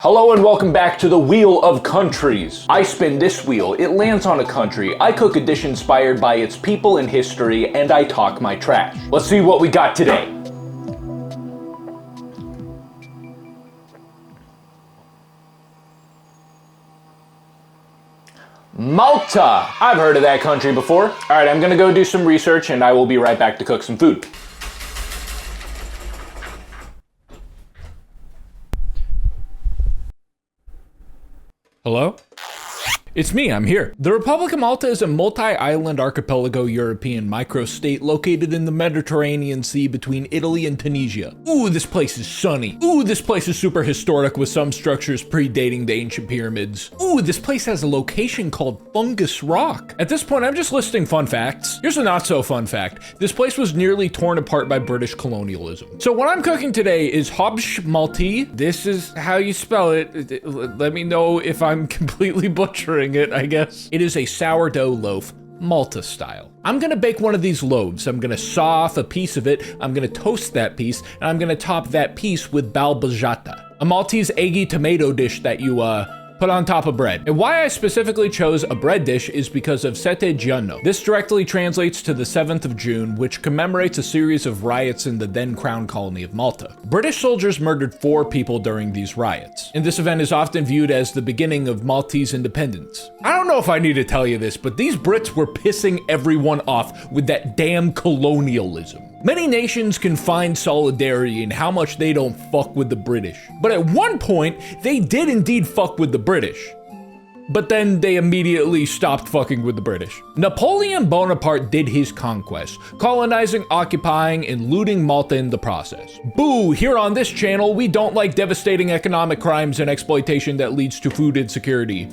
Hello and welcome back to the Wheel of Countries. I spin this wheel, it lands on a country, I cook a dish inspired by its people and history, and I talk my trash. Let's see what we got today. Malta! I've heard of that country before. Alright, I'm gonna go do some research and I will be right back to cook some food. Hello? It's me, I'm here. The Republic of Malta is a multi-island archipelago European microstate located in the Mediterranean Sea between Italy and Tunisia. Ooh, this place is sunny. Ooh, this place is super historic with some structures predating the ancient pyramids. Ooh, this place has a location called Fungus Rock. At this point, I'm just listing fun facts. Here's a not so fun fact. This place was nearly torn apart by British colonialism. So what I'm cooking today is Hobsh Malti. This is how you spell it. Let me know if I'm completely butchering it, I guess. It is a sourdough loaf, Malta style. I'm gonna bake one of these loaves. I'm gonna saw off a piece of it, I'm gonna toast that piece, and I'm gonna top that piece with balbajata, a Maltese eggy tomato dish that you, put on top of bread. And why I specifically chose a bread dish is because of Sette Giugno. This directly translates to the 7th of June, which commemorates a series of riots in the then crown colony of Malta. British soldiers murdered 4 people during these riots, and this event is often viewed as the beginning of Maltese independence. I don't know if I need to tell you this, but these Brits were pissing everyone off with that damn colonialism. Many nations can find solidarity in how much they don't fuck with the British. But at one point, they did indeed fuck with the British. But then they immediately stopped fucking with the British. Napoleon Bonaparte did his conquest, colonizing, occupying, and looting Malta in the process. Boo, here on this channel, we don't like devastating economic crimes and exploitation that leads to food insecurity.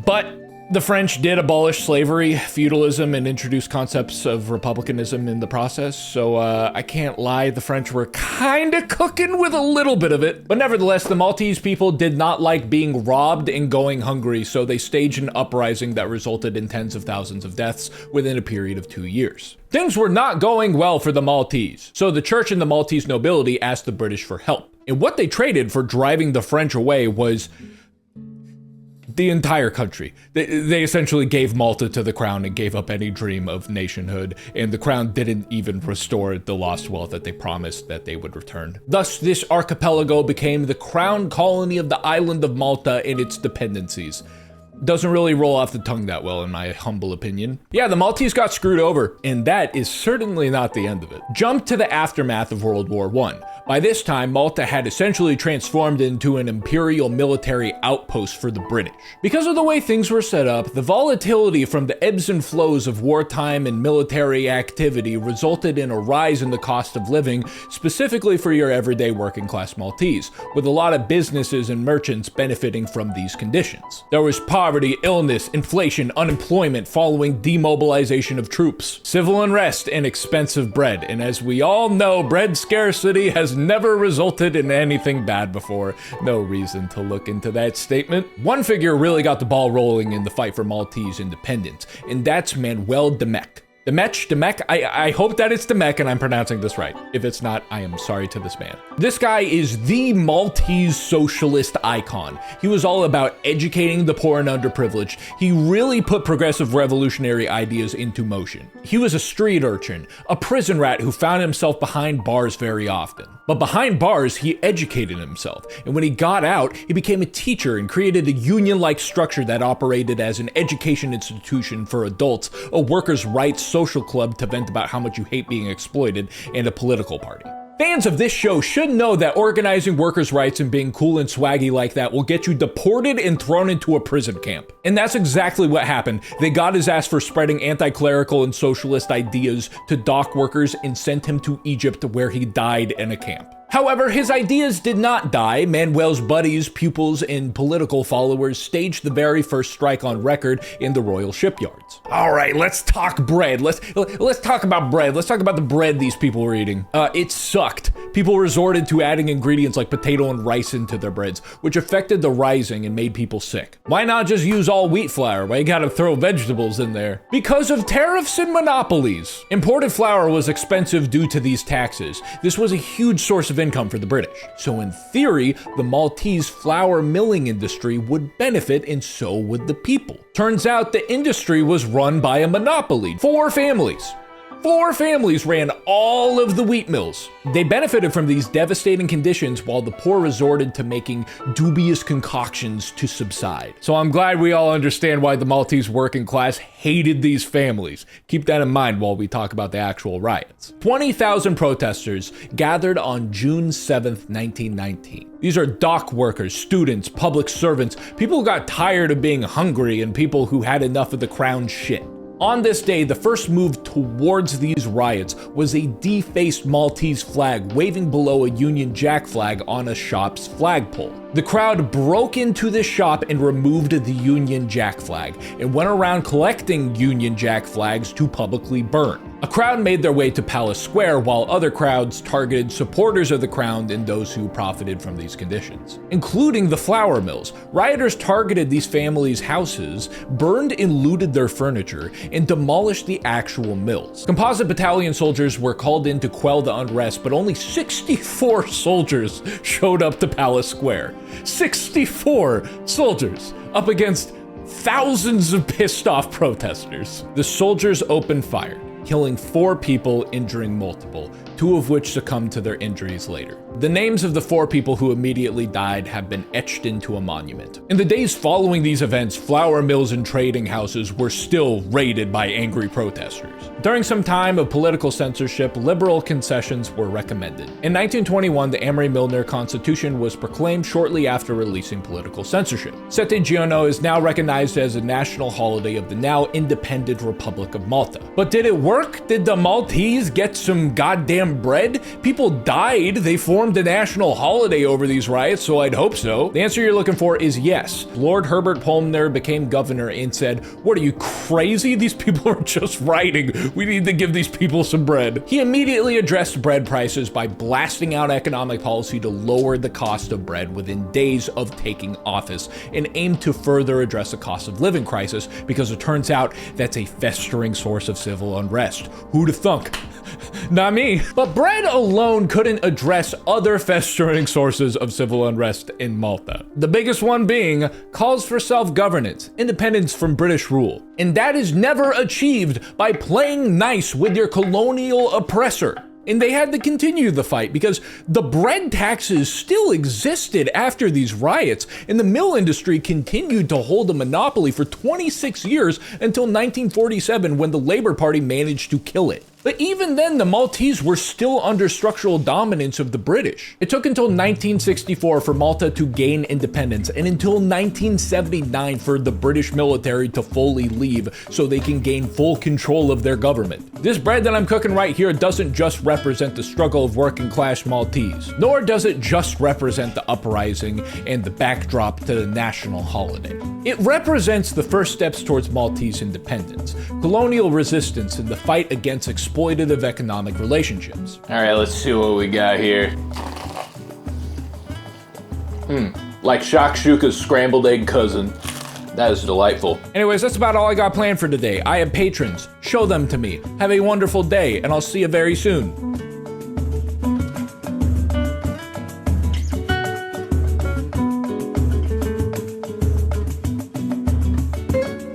But the French did abolish slavery, feudalism, and introduce concepts of republicanism in the process, so I can't lie, the French were kinda cooking with a little bit of it. But nevertheless, the Maltese people did not like being robbed and going hungry, so they staged an uprising that resulted in tens of thousands of deaths within a period of 2 years. Things were not going well for the Maltese, so the church and the Maltese nobility asked the British for help. And what they traded for driving the French away was the entire country. They essentially gave Malta to the crown and gave up any dream of nationhood, and the crown didn't even restore the lost wealth that they promised that they would return. Thus, this archipelago became the crown colony of the island of Malta and its dependencies. Doesn't really roll off the tongue that well, in my humble opinion. Yeah, the Maltese got screwed over, and that is certainly not the end of it. Jump to the aftermath of World War I. By this time, Malta had essentially transformed into an imperial military outpost for the British. Because of the way things were set up, the volatility from the ebbs and flows of wartime and military activity resulted in a rise in the cost of living, specifically for your everyday working class Maltese, with a lot of businesses and merchants benefiting from these conditions. There was poverty, illness, inflation, unemployment following demobilization of troops, civil unrest, and expensive bread. And as we all know, bread scarcity has never resulted in anything bad before. No reason to look into that statement. One figure really got the ball rolling in the fight for Maltese independence, and that's Manuel Dimech. Dimech? I hope that it's Dimech and I'm pronouncing this right. If it's not, I am sorry to this man. This guy is the Maltese socialist icon. He was all about educating the poor and underprivileged. He really put progressive revolutionary ideas into motion. He was a street urchin, a prison rat who found himself behind bars very often. But behind bars, he educated himself. And when he got out, he became a teacher and created a union-like structure that operated as an education institution for adults, a workers' rights social club to vent about how much you hate being exploited, and a political party. Fans of this show should know that organizing workers' rights and being cool and swaggy like that will get you deported and thrown into a prison camp. And that's exactly what happened. They got his ass for spreading anti-clerical and socialist ideas to dock workers and sent him to Egypt, where he died in a camp. However, his ideas did not die. Manuel's buddies, pupils, and political followers staged the very first strike on record in the royal shipyards. All right, let's talk bread. Let's talk about bread. Let's talk about the bread these people were eating. It sucked. People resorted to adding ingredients like potato and rice into their breads, which affected the rising and made people sick. Why not just use all wheat flour? Why you gotta throw vegetables in there? Because of tariffs and monopolies. Imported flour was expensive due to these taxes. This was a huge source of of income for the British. So in theory, the Maltese flour milling industry would benefit, and so would the people. Turns out the industry was run by a monopoly. Four families ran all of the wheat mills. They benefited from these devastating conditions while the poor resorted to making dubious concoctions to subside. So I'm glad we all understand why the Maltese working class hated these families. Keep that in mind while we talk about the actual riots. 20,000 protesters gathered on June 7th, 1919. These are dock workers, students, public servants, people who got tired of being hungry, and people who had enough of the crown's shit. On this day, the first move towards these riots was a defaced Maltese flag waving below a Union Jack flag on a shop's flagpole. The crowd broke into the shop and removed the Union Jack flag and went around collecting Union Jack flags to publicly burn. A crowd made their way to Palace Square, while other crowds targeted supporters of the crown and those who profited from these conditions, including the flour mills. Rioters targeted these families' houses, burned and looted their furniture, and demolished the actual mills. Composite battalion soldiers were called in to quell the unrest, but only 64 soldiers showed up to Palace Square. 64 soldiers up against thousands of pissed off protesters. The soldiers opened fire, killing 4 people, injuring multiple, 2 of which succumbed to their injuries later. The names of the 4 people who immediately died have been etched into a monument. In the days following these events, flour mills and trading houses were still raided by angry protesters. During some time of political censorship, liberal concessions were recommended. In 1921, the Amory-Milner Constitution was proclaimed shortly after releasing political censorship. Sette Giugno is now recognized as a national holiday of the now independent Republic of Malta. But did it work? Did the Maltese get some goddamn bread? People died. They formed a national holiday over these riots, so I'd hope so. The answer you're looking for is yes. Lord Herbert Palmer became governor and said, "What are you, crazy? These people are just rioting. We need to give these people some bread." He immediately addressed bread prices by blasting out economic policy to lower the cost of bread within days of taking office, and aimed to further address the cost of living crisis, because it turns out that's a festering source of civil unrest. Who'da thunk? Not me. But bread alone couldn't address other festering sources of civil unrest in Malta. The biggest one being calls for self-governance, independence from British rule. And that is never achieved by playing nice with your colonial oppressor. And they had to continue the fight because the bread taxes still existed after these riots, and the mill industry continued to hold a monopoly for 26 years until 1947, when the Labour Party managed to kill it. But even then, the Maltese were still under structural dominance of the British. It took until 1964 for Malta to gain independence, and until 1979 for the British military to fully leave so they can gain full control of their government. This bread that I'm cooking right here doesn't just represent the struggle of working class Maltese, nor does it just represent the uprising and the backdrop to the national holiday. It represents the first steps towards Maltese independence, colonial resistance, and the fight against exploitative economic relationships. All right, let's see what we got here. Like shakshuka's scrambled egg cousin. That is delightful. Anyways, that's about all I got planned for today. I have patrons. Show them to me. Have a wonderful day, and I'll see you very soon.